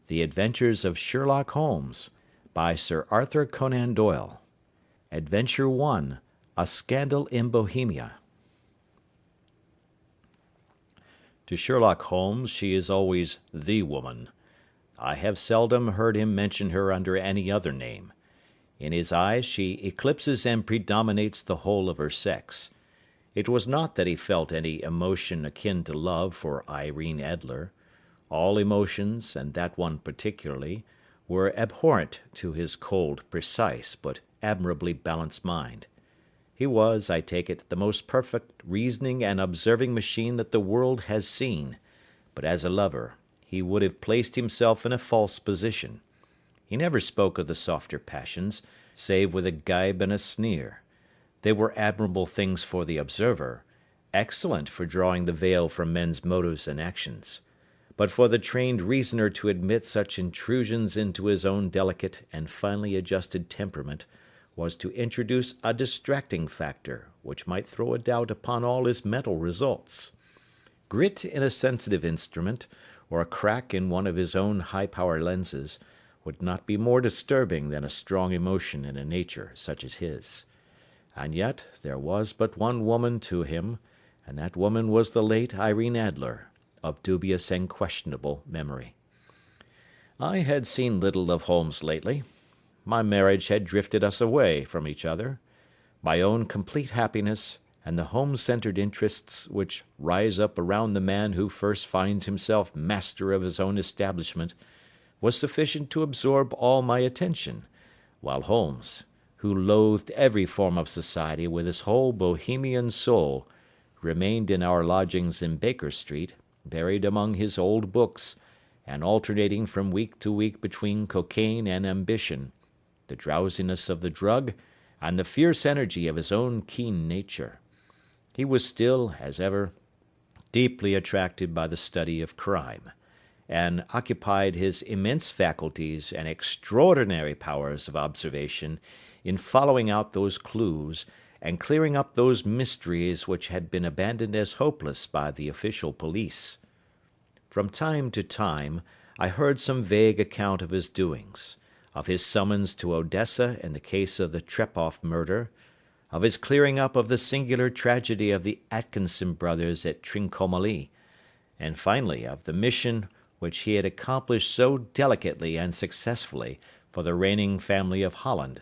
The Adventures of Sherlock Holmes, by Sir Arthur Conan Doyle. Adventure 1. A Scandal in Bohemia. To Sherlock Holmes she is always the woman. I have seldom heard him mention her under any other name. In his eyes she eclipses and predominates the whole of her sex. It was not that he felt any emotion akin to love for Irene Adler. All emotions, and that one particularly, were abhorrent to his cold, precise, but admirably balanced mind. He was, I take it, the most perfect reasoning and observing machine that the world has seen, but as a lover he would have placed himself in a false position. He never spoke of the softer passions, save with a gibe and a sneer. They were admirable things for the observer, excellent for drawing the veil from men's motives and actions. But for the trained reasoner to admit such intrusions into his own delicate and finely adjusted temperament was to introduce a distracting factor which might throw a doubt upon all his mental results. Grit in a sensitive instrument, or a crack in one of his own high-power lenses, would not be more disturbing than a strong emotion in a nature such as his. And yet there was but one woman to him, and that woman was the late Irene Adler, of dubious and questionable memory. I had seen little of Holmes lately. My marriage had drifted us away from each other. My own complete happiness, and the home-centered interests which rise up around the man who first finds himself master of his own establishment, was sufficient to absorb all my attention, while Holmes, who loathed every form of society with his whole Bohemian soul, remained in our lodgings in Baker Street, buried among his old books, and alternating from week to week between cocaine and ambition, the drowsiness of the drug, and the fierce energy of his own keen nature. He was still, as ever, deeply attracted by the study of crime, and occupied his immense faculties and extraordinary powers of observation in following out those clues and clearing up those mysteries which had been abandoned as hopeless by the official police. From time to time I heard some vague account of his doings, of his summons to Odessa in the case of the Trepoff murder, of his clearing up of the singular tragedy of the Atkinson brothers at Trincomalee, and finally of the mission which he had accomplished so delicately and successfully for the reigning family of Holland.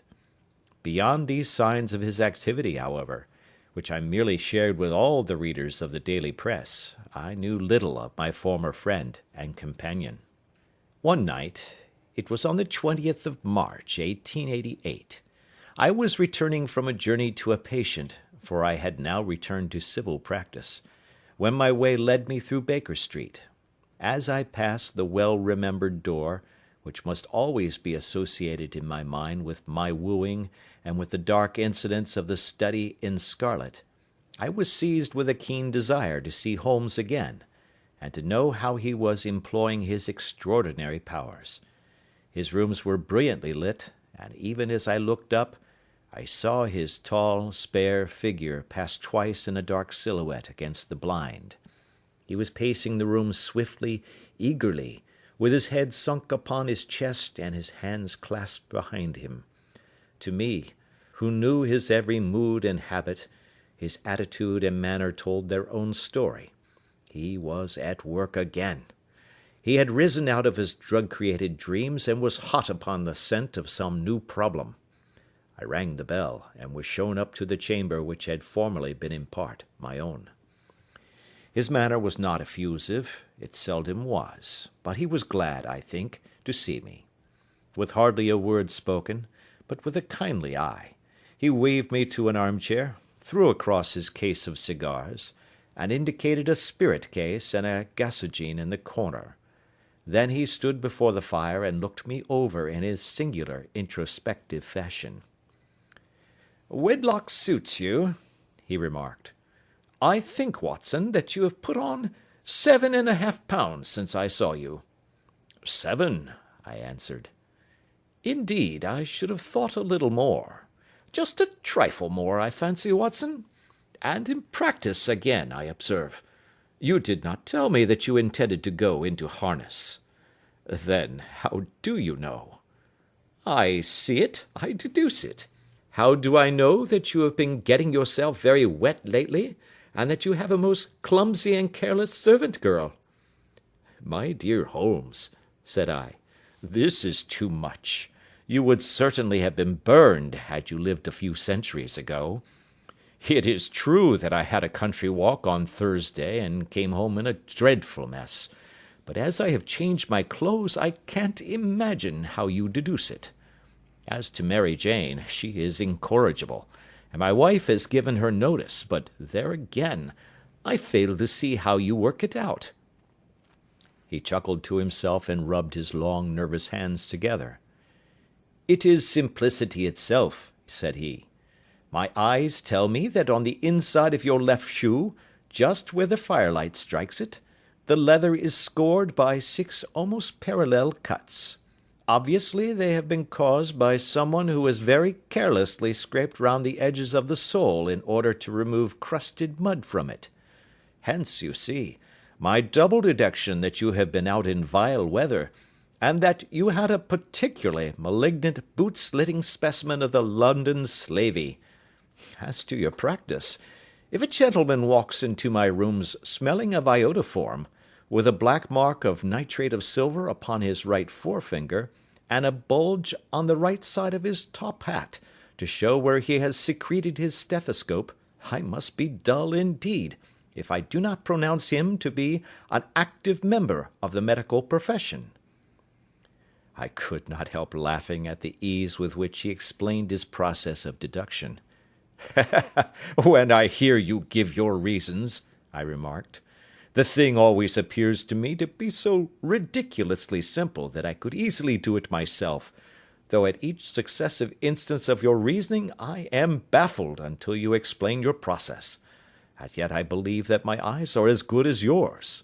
Beyond these signs of his activity, however, which I merely shared with all the readers of the daily press, I knew little of my former friend and companion. One night, it was on the 20th of March, 1888, I was returning from a journey to a patient, for I had now returned to civil practice, when my way led me through Baker Street. As I passed the well-remembered door, which must always be associated in my mind with my wooing and with the dark incidents of the study in scarlet, I was seized with a keen desire to see Holmes again, and to know how he was employing his extraordinary powers. His rooms were brilliantly lit, and even as I looked up, I saw his tall, spare figure pass twice in a dark silhouette against the blind. He was pacing the room swiftly, eagerly, with his head sunk upon his chest and his hands clasped behind him. To me, who knew his every mood and habit, his attitude and manner told their own story. He was at work again. He had risen out of his drug-created dreams and was hot upon the scent of some new problem. I rang the bell, and was shown up to the chamber which had formerly been in part my own. His manner was not effusive, it seldom was, but he was glad, I think, to see me. With hardly a word spoken, but with a kindly eye, he waved me to an armchair, threw across his case of cigars, and indicated a spirit case and a gasogene in the corner. Then he stood before the fire and looked me over in his singular introspective fashion. "Wedlock suits you," he remarked. "I think, Watson, that you have put on 7½ pounds since I saw you." "7," I answered. "Indeed, I should have thought a little more. Just a trifle more, I fancy, Watson. And in practice again, I observe. You did not tell me that you intended to go into harness." Then how do you know? I see it, I deduce it. How do I know that you have been getting yourself very wet lately, and that you have a most clumsy and careless servant girl? My dear Holmes, said I, this is too much. You would certainly have been burned had you lived a few centuries ago. It is true that I had a country walk on Thursday and came home in a dreadful mess, but as I have changed my clothes, I can't imagine how you deduce it. As to Mary Jane, she is incorrigible, and my wife has given her notice, but there again, I fail to see how you work it out. He chuckled to himself and rubbed his long, nervous hands together. It is simplicity itself, said he. My eyes tell me that on the inside of your left shoe, just where the firelight strikes it, the leather is scored by 6 almost parallel cuts. Obviously, they have been caused by someone who has very carelessly scraped round the edges of the sole in order to remove crusted mud from it. Hence, you see, my double deduction that you have been out in vile weather, and that you had a particularly malignant boot-slitting specimen of the London slavey. As to your practice, if a gentleman walks into my rooms smelling of iodoform, with a black mark of nitrate of silver upon his right forefinger, and a bulge on the right side of his top hat, to show where he has secreted his stethoscope, I must be dull indeed, if I do not pronounce him to be an active member of the medical profession. I could not help laughing at the ease with which he explained his process of deduction. When I hear you give your reasons, I remarked, the thing always appears to me to be so ridiculously simple that I could easily do it myself, though at each successive instance of your reasoning I am baffled until you explain your process. And yet I believe that my eyes are as good as yours.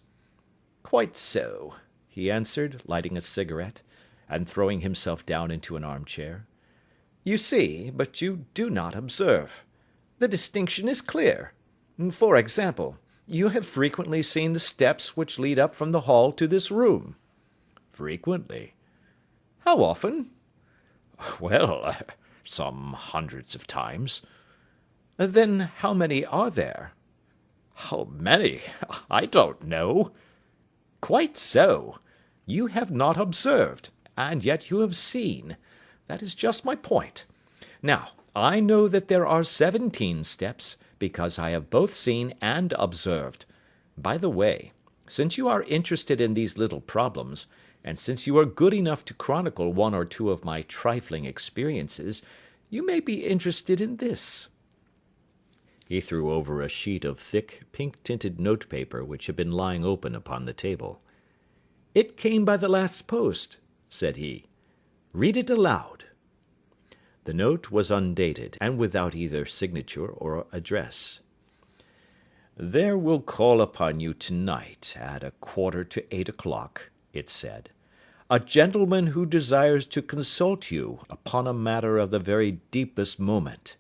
Quite so, he answered, lighting a cigarette, and throwing himself down into an armchair. You see, but you do not observe. The distinction is clear. For example, you have frequently seen the steps which lead up from the hall to this room. Frequently. How often? Well, some hundreds of times. Then how many are there? How many? I don't know. Quite so. You have not observed, and yet you have seen. That is just my point. Now, I know that there are 17 steps, because I have both seen and observed. By the way, since you are interested in these little problems, and since you are good enough to chronicle one or two of my trifling experiences, you may be interested in this. He threw over a sheet of thick, pink-tinted notepaper which had been lying open upon the table. It came by the last post, said he. Read it aloud. The note was undated, and without either signature or address. There will call upon you tonight at 7:45, it said, a gentleman who desires to consult you upon a matter of the very deepest moment.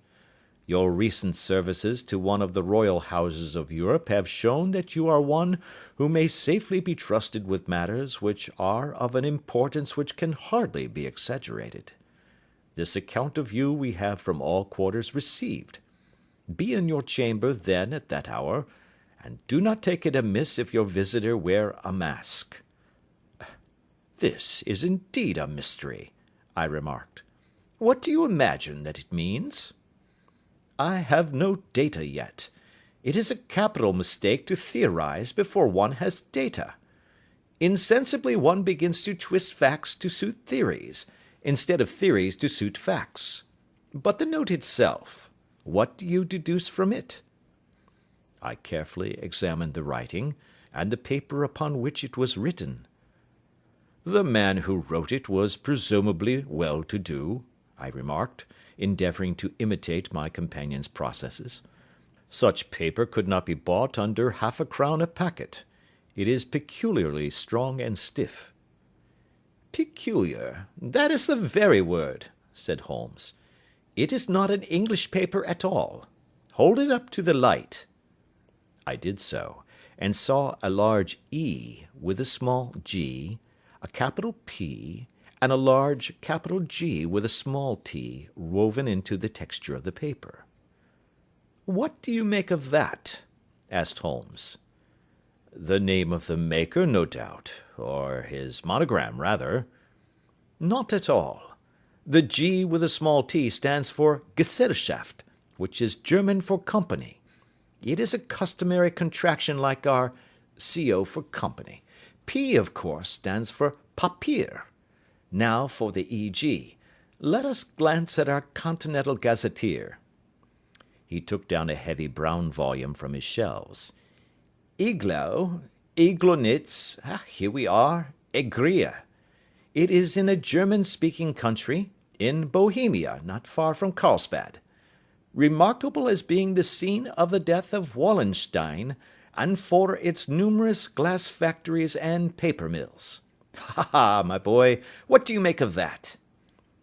Your recent services to one of the royal houses of Europe have shown that you are one who may safely be trusted with matters which are of an importance which can hardly be exaggerated. This account of you we have from all quarters received. Be in your chamber then at that hour, and do not take it amiss if your visitor wear a mask. This is indeed a mystery, I remarked. What do you imagine that it means? I have no data yet. It is a capital mistake to theorize before one has data. Insensibly one begins to twist facts to suit theories, instead of theories to suit facts. But the note itself, what do you deduce from it? I carefully examined the writing, and the paper upon which it was written. The man who wrote it was presumably well-to-do, I remarked, endeavouring to imitate my companion's processes. Such paper could not be bought under 1/2 crown a packet. It is peculiarly strong and stiff. Peculiar, that is the very word, said Holmes. It is not an English paper at all. Hold it up to the light. I did so, and saw a large E with a small g, a a capital P, and a large capital G with a small t woven into the texture of the paper. "What do you make of that?" asked Holmes. "The name of the maker, no doubt, or his monogram, rather." "Not at all. The G with a small t stands for Gesellschaft, which is German for company. It is a customary contraction like our CO for company. P, of course, stands for Papier. Now for the EG. Let us glance at our Continental Gazetteer." He took down a heavy brown volume from his shelves. Iglonitz, here we are, Egria. It is in a German-speaking country, in Bohemia, not far from Carlsbad. Remarkable as being the scene of the death of Wallenstein, and for its numerous glass factories and paper mills. Ha ha, my boy, what do you make of that?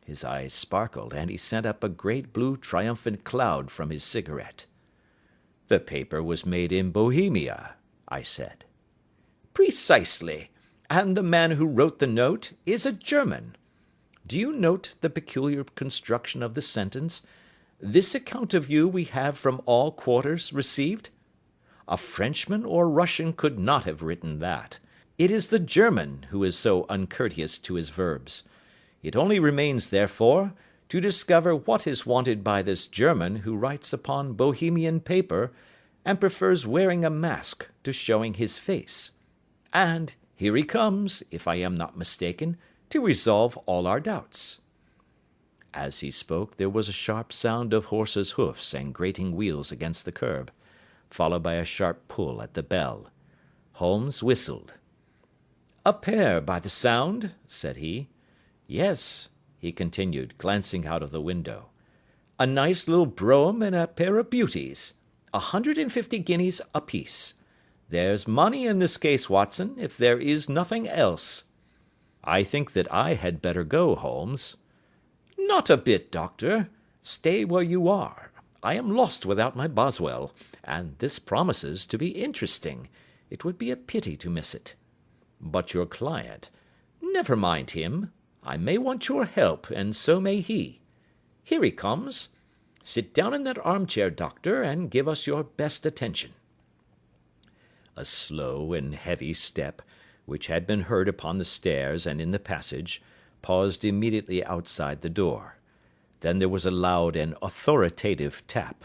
His eyes sparkled, and he sent up a great blue triumphant cloud from his cigarette. "The paper was made in Bohemia," I said. "Precisely, and the man who wrote the note is a German. Do you note the peculiar construction of the sentence? 'This account of you we have from all quarters received'? A Frenchman or Russian could not have written that. It is the German who is so uncourteous to his verbs. It only remains, therefore, to discover what is wanted by this German who writes upon Bohemian paper, and prefers wearing a mask to showing his face. And here he comes, if I am not mistaken, to resolve all our doubts." As he spoke, there was a sharp sound of horses' hoofs and grating wheels against the curb, followed by a sharp pull at the bell. Holmes whistled. "A pair, by the sound," said he. "Yes," he continued, glancing out of the window. "A nice little brougham and a pair of beauties. 150 guineas apiece. There's money in this case, Watson, if there is nothing else." "I think that I had better go, Holmes." "Not a bit, Doctor. Stay where you are. I am lost without my Boswell, and this promises to be interesting. It would be a pity to miss it." "But your client—" "Never mind him. I may want your help, and so may he. Here he comes. Sit down in that armchair, Doctor, and give us your best attention." A slow and heavy step, which had been heard upon the stairs and in the passage, paused immediately outside the door. Then there was a loud and authoritative tap.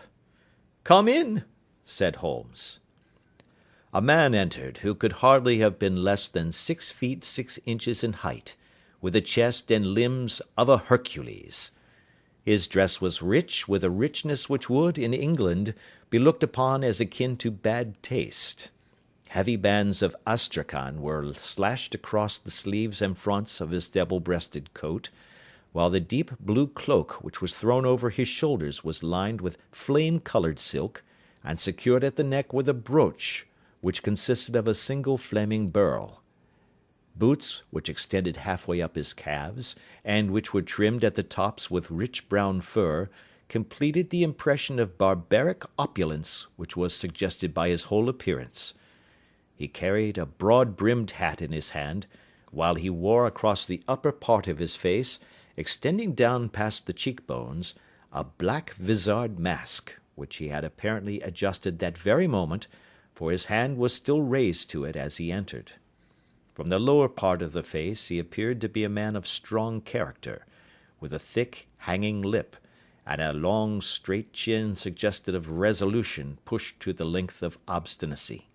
"Come in," said Holmes. A man entered, who could hardly have been less than 6 feet 6 inches in height, with the chest and limbs of a Hercules. His dress was rich, with a richness which would, in England, be looked upon as akin to bad taste. Heavy bands of astrakhan were slashed across the sleeves and fronts of his double-breasted coat, while the deep blue cloak which was thrown over his shoulders was lined with flame-coloured silk, and secured at the neck with a brooch, which consisted of a single flaming beryl. Boots, which extended halfway up his calves, and which were trimmed at the tops with rich brown fur, completed the impression of barbaric opulence which was suggested by his whole appearance. He carried a broad-brimmed hat in his hand, while he wore across the upper part of his face, extending down past the cheekbones, a black vizard mask, which he had apparently adjusted that very moment, for his hand was still raised to it as he entered. From the lower part of the face he appeared to be a man of strong character, with a thick, hanging lip, and a long, straight chin suggestive of resolution pushed to the length of obstinacy.